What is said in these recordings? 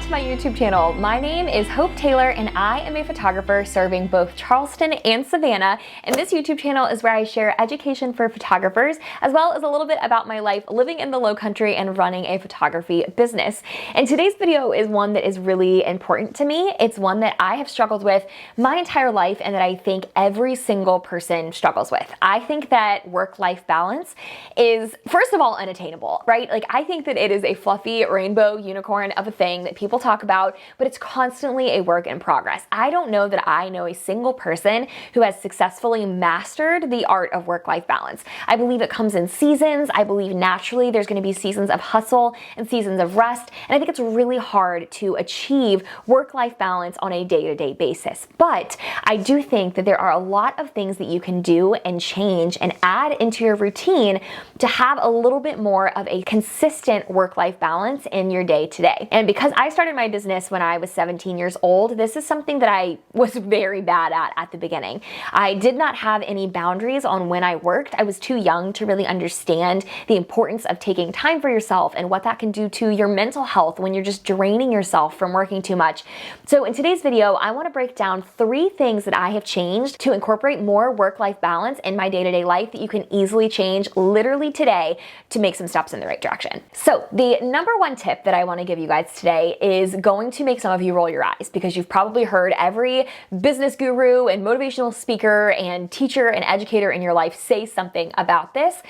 to my YouTube channel. My name is Hope Taylor and I am a photographer serving both Charleston and Savannah, and this YouTube channel is where I share education for photographers as well as a little bit about my life living in the Lowcountry and running a photography business. And today's video is one that is really important to me. It's one that I have struggled with my entire life and that I think every single person struggles with. I think that work-life balance is, first of all, unattainable, right? Like, I think that it is a fluffy rainbow unicorn of a thing that people talk about, but it's constantly a work in progress. I don't know that I know a single person who has successfully mastered the art of work-life balance. I believe it comes in seasons. I believe naturally there's going to be seasons of hustle and seasons of rest, and I think it's really hard to achieve work-life balance on a day-to-day basis. But I do think that there are a lot of things that you can do and change and add into your routine to have a little bit more of a consistent work-life balance in your day-to-day. And because I started my business when I was 17 years old, this is something that I was very bad at the beginning. I did not have any boundaries on when I worked. I was too young to really understand the importance of taking time for yourself and what that can do to your mental health when you're just draining yourself from working too much. So in today's video, I want to break down 3 things that I have changed to incorporate more work-life balance in my day-to-day life that you can easily change literally today to make some steps in the right direction. So the number 1 tip that I want to give you guys today is going to make some of you roll your eyes, because you've probably heard every business guru and motivational speaker and teacher and educator in your life say something about this.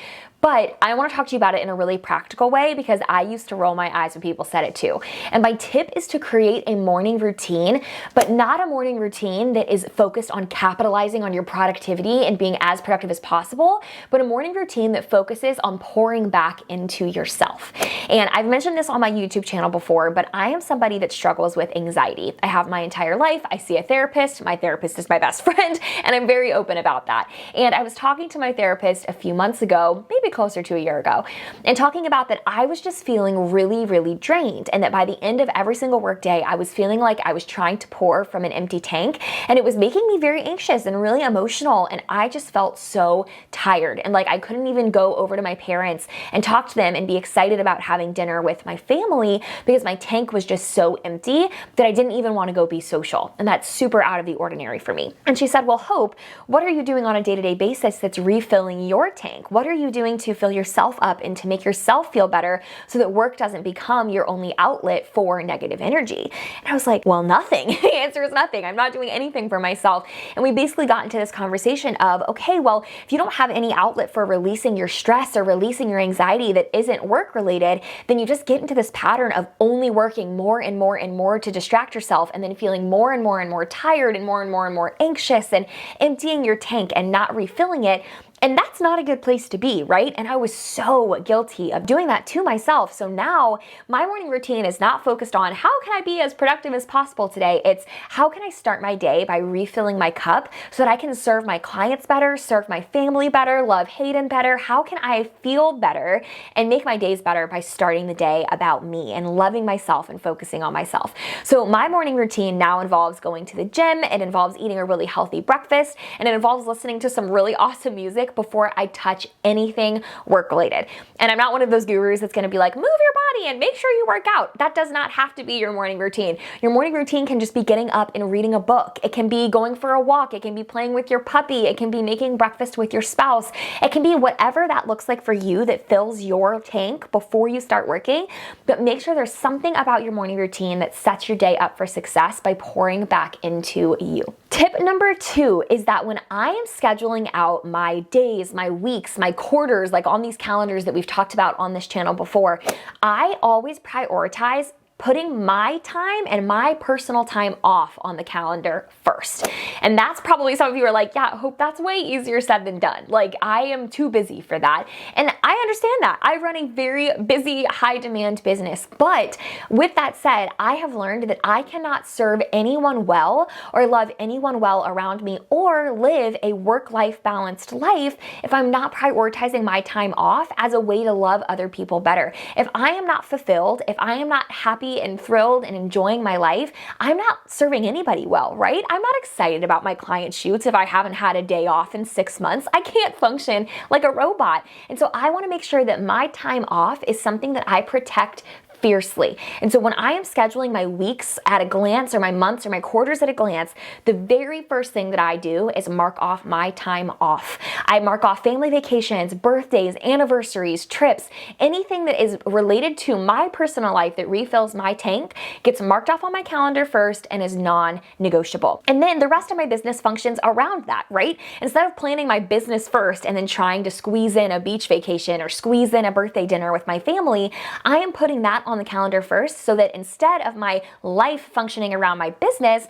But I want to talk to you about it in a really practical way, because I used to roll my eyes when people said it too. And my tip is to create a morning routine, but not a morning routine that is focused on capitalizing on your productivity and being as productive as possible, but a morning routine that focuses on pouring back into yourself. And I've mentioned this on my YouTube channel before, but I am somebody that struggles with anxiety. I have my entire life. I see a therapist. My therapist is my best friend, and I'm very open about that. And I was talking to my therapist a few months ago, maybe closer to a year ago, and talking about that I was just feeling really drained, and that by the end of every single work day, I was feeling like I was trying to pour from an empty tank, and it was making me very anxious and really emotional, and I just felt so tired, and like I couldn't even go over to my parents and talk to them and be excited about having dinner with my family because my tank was just so empty that I didn't even want to go be social, and that's super out of the ordinary for me. And she said, well, Hope, what are you doing on a day-to-day basis that's refilling your tank? What are you doing to fill yourself up and to make yourself feel better so that work doesn't become your only outlet for negative energy? And I was like, well, nothing. The answer is nothing. I'm not doing anything for myself. And we basically got into this conversation of, okay, well, if you don't have any outlet for releasing your stress or releasing your anxiety that isn't work related, then you just get into this pattern of only working more and more and more to distract yourself, and then feeling more and more tired and more anxious and emptying your tank and not refilling it. And that's not a good place to be, right? And I was so guilty of doing that to myself. So now my morning routine is not focused on how can I be as productive as possible today. It's how can I start my day by refilling my cup so that I can serve my clients better, serve my family better, love Hayden better. How can I feel better and make my days better by starting the day about me and loving myself and focusing on myself? So my morning routine now involves going to the gym. It involves eating a really healthy breakfast, and it involves listening to some really awesome music before I touch anything work related. And I'm not one of those gurus that's going to be like, move your body and make sure you work out. That does not have to be your morning routine. Your morning routine can just be getting up and reading a book. It can be going for a walk. It can be playing with your puppy. It can be making breakfast with your spouse. It can be whatever that looks like for you that fills your tank before you start working. But make sure there's something about your morning routine that sets your day up for success by pouring back into you. Tip number 2 is that when I am scheduling out my days, my weeks, my quarters, like on these calendars that we've talked about on this channel before, I always prioritize putting my time and my personal time off on the calendar first. And that's probably, some of you are like, yeah, Hope, that's way easier said than done. Like, I am too busy for that. And I understand that. I run a very busy, high demand business. But with that said, I have learned that I cannot serve anyone well or love anyone well around me or live a work-life balanced life if I'm not prioritizing my time off as a way to love other people better. If I am not fulfilled, if I am not happy and thrilled and enjoying my life, I'm not serving anybody well, right? I'm not excited about my client shoots if I haven't had a day off in 6 months. I can't function like a robot. And so I want to make sure that my time off is something that I protect fiercely. And so when I am scheduling my weeks at a glance or my months or my quarters at a glance, the very first thing that I do is mark off my time off. I mark off family vacations, birthdays, anniversaries, trips, anything that is related to my personal life that refills my tank gets marked off on my calendar first and is non-negotiable. And then the rest of my business functions around that, right? Instead of planning my business first and then trying to squeeze in a beach vacation or squeeze in a birthday dinner with my family, I am putting that on the calendar first so that instead of my life functioning around my business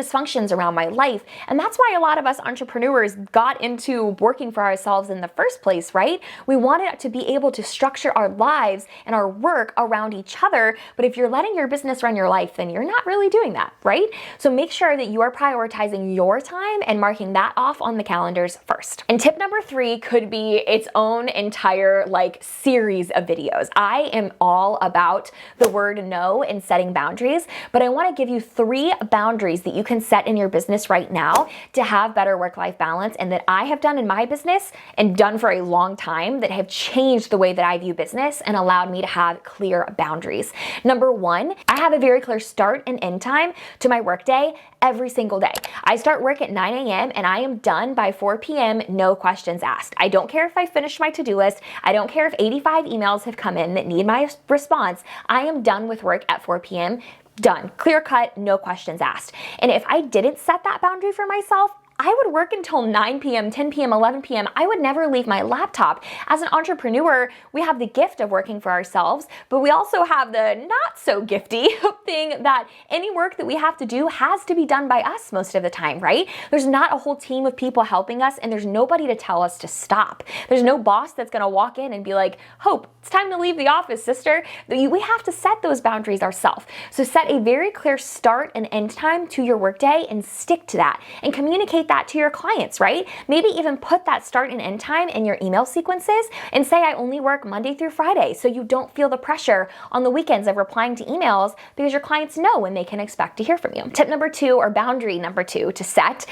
functions around my life. And that's why a lot of us entrepreneurs got into working for ourselves in the first place, right? We wanted to be able to structure our lives and our work around each other. But if you're letting your business run your life, then you're not really doing that, right? So make sure that you are prioritizing your time and marking that off on the calendars first. And tip number 3 could be its own entire series of videos. I am all about the word no and setting boundaries, but I want to give you 3 boundaries that you can set in your business right now to have better work-life balance, and that I have done in my business and done for a long time that have changed the way that I view business and allowed me to have clear boundaries. Number 1, I have a very clear start and end time to my workday every single day. I start work at 9 a.m. and I am done by 4 p.m. no questions asked. I don't care if I finish my to-do list. I don't care if 85 emails have come in that need my response. I am done with work at 4 p.m. Done. Clear cut, no questions asked. And if I didn't set that boundary for myself, I would work until 9 p.m., 10 p.m., 11 p.m. I would never leave my laptop. As an entrepreneur, we have the gift of working for ourselves, but we also have the not so gifty thing that any work that we have to do has to be done by us most of the time, right? There's not a whole team of people helping us, and there's nobody to tell us to stop. There's no boss that's gonna walk in and be like, Hope, it's time to leave the office, sister. We have to set those boundaries ourselves. So set a very clear start and end time to your workday and stick to that and communicate that to your clients, right? Maybe even put that start and end time in your email sequences and say, I only work Monday through Friday, so you don't feel the pressure on the weekends of replying to emails, because your clients know when they can expect to hear from you. Tip number 2, or boundary number 2 to set,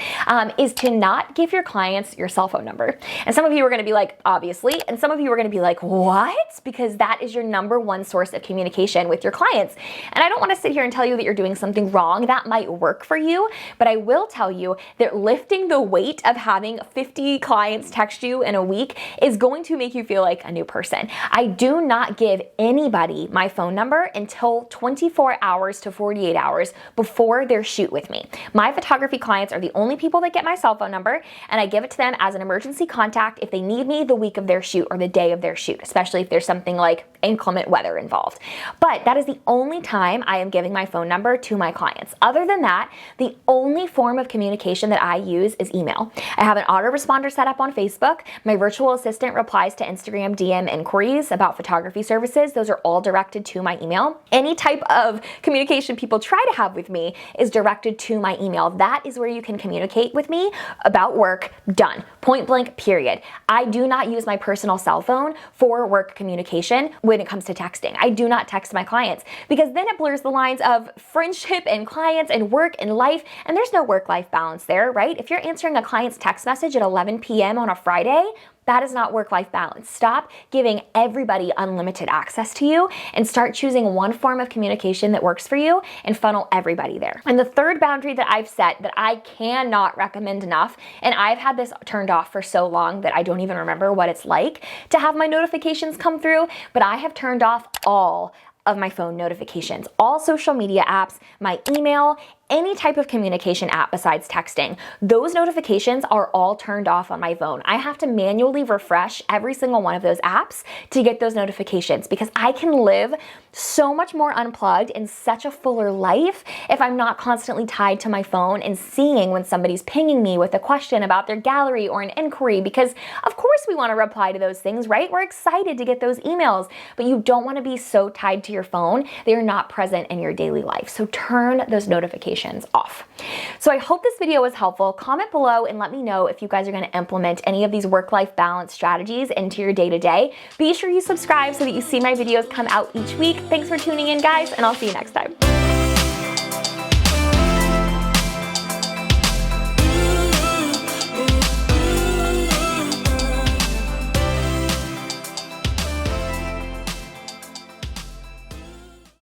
is to not give your clients your cell phone number. And some of you are gonna be like, obviously, and some of you are gonna be like, what? Because that is your number 1 source of communication with your clients. And I don't wanna sit here and tell you that you're doing something wrong. That might work for you, but I will tell you that lifting the weight of having 50 clients text you in a week is going to make you feel like a new person. I do not give anybody my phone number until 24 hours to 48 hours before their shoot with me. My photography clients are the only people that get my cell phone number, and I give it to them as an emergency contact if they need me the week of their shoot or the day of their shoot, especially if there's something like inclement weather involved. But that is the only time I am giving my phone number to my clients. Other than that, the only form of communication that I use is email. I have an autoresponder set up on Facebook. My virtual assistant replies to Instagram DM inquiries about photography services. Those are all directed to my email. Any type of communication people try to have with me is directed to my email. That is where you can communicate with me about work. Done. Point blank, period. I do not use my personal cell phone for work communication when it comes to texting. I do not text my clients, because then it blurs the lines of friendship and clients and work and life, and there's no work-life balance there, right? If you're answering a client's text message at 11 p.m. on a Friday, that is not work-life balance. Stop giving everybody unlimited access to you and start choosing one form of communication that works for you and funnel everybody there. And the third boundary that I've set that I cannot recommend enough, and I've had this turned off for so long that I don't even remember what it's like to have my notifications come through, but I have turned off all of my phone notifications, all social media apps, my email, any type of communication app besides texting. Those notifications are all turned off on my phone. I have to manually refresh every single one of those apps to get those notifications, because I can live so much more unplugged and such a fuller life if I'm not constantly tied to my phone and seeing when somebody's pinging me with a question about their gallery or an inquiry, because of course we want to reply to those things, right? We're excited to get those emails, but you don't want to be so tied to your phone they are not present in your daily life. So turn those notifications off. So I hope this video was helpful. Comment below and let me know if you guys are going to implement any of these work-life balance strategies into your day-to-day. Be sure you subscribe so that you see my videos come out each week. Thanks for tuning in, guys, and I'll see you next time.